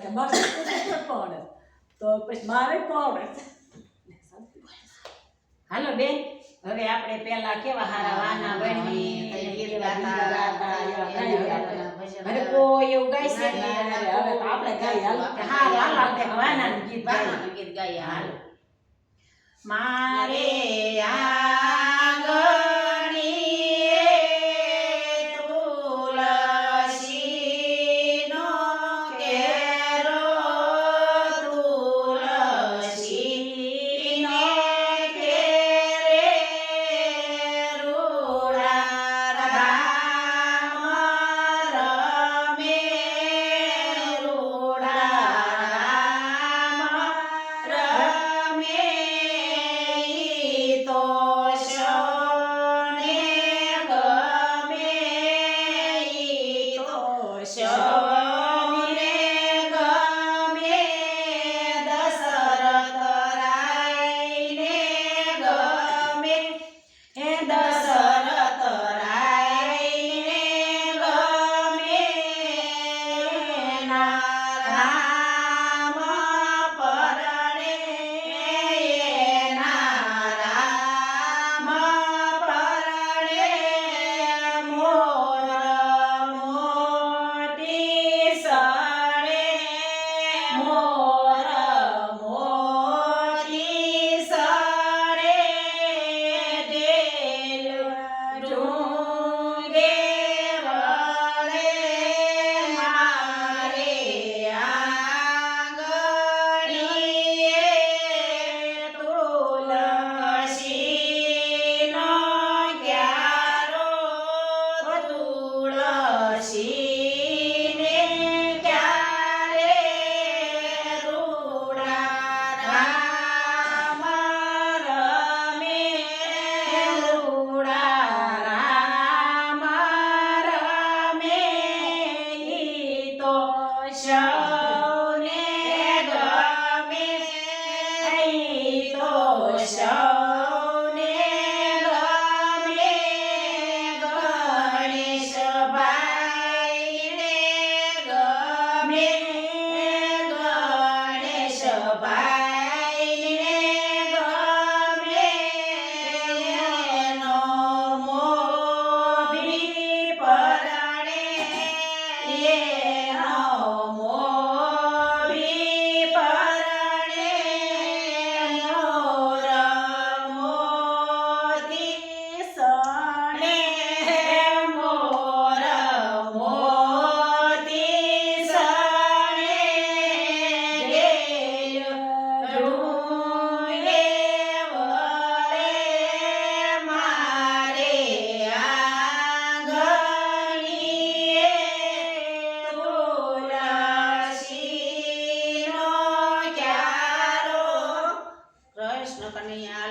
કે મારે પડે તો પછી મારે પડે. હાલો બેન, હવે આપણે પેલા કેવા હારા વાના બની ગીત ગાતા. હવે કોઈ એવું ગાય છે હવે તો આપણે ગાઈએ, હાલો. હાલો હાલો આપણે વાનાનું ગીત ગાઈએ. હાલો. મારે આંગણીએ તુલસીનો કેરો, તુલસીને કેરે રૂડા રામ રમે, રૂડા રામ રમે. તો શોને ગમે, તો શોને ગમે, દશરથ રાયને ગમે, હે દશરથ રાયને ગમે. ના રામ પરણે, ના રામ પરણે, મોર મોટી સણે, મોર મોટી સણે. ઢેલ ડુંગે વળે, મારે આંગણીએ તુલસીનો ક્યારો, તુલસીને ક્યારે રૂડા રામ રમે, રૂડા રામ રમે. ઈ તો સૌને ગમે, ઈ તો સૌને ગમે. ગણેશભાઈને ગમે, ગણેશભાઈને ગમે. એનો મોભી પરણે, એનો મોભી પરણે. મોર મોતી સણે, મોર મોતી સણે. ઢેલ ડુંગે વળે, મારે આંગણીએ તુલસીનો ક્યારો. કૃષ્ણ કનૈયા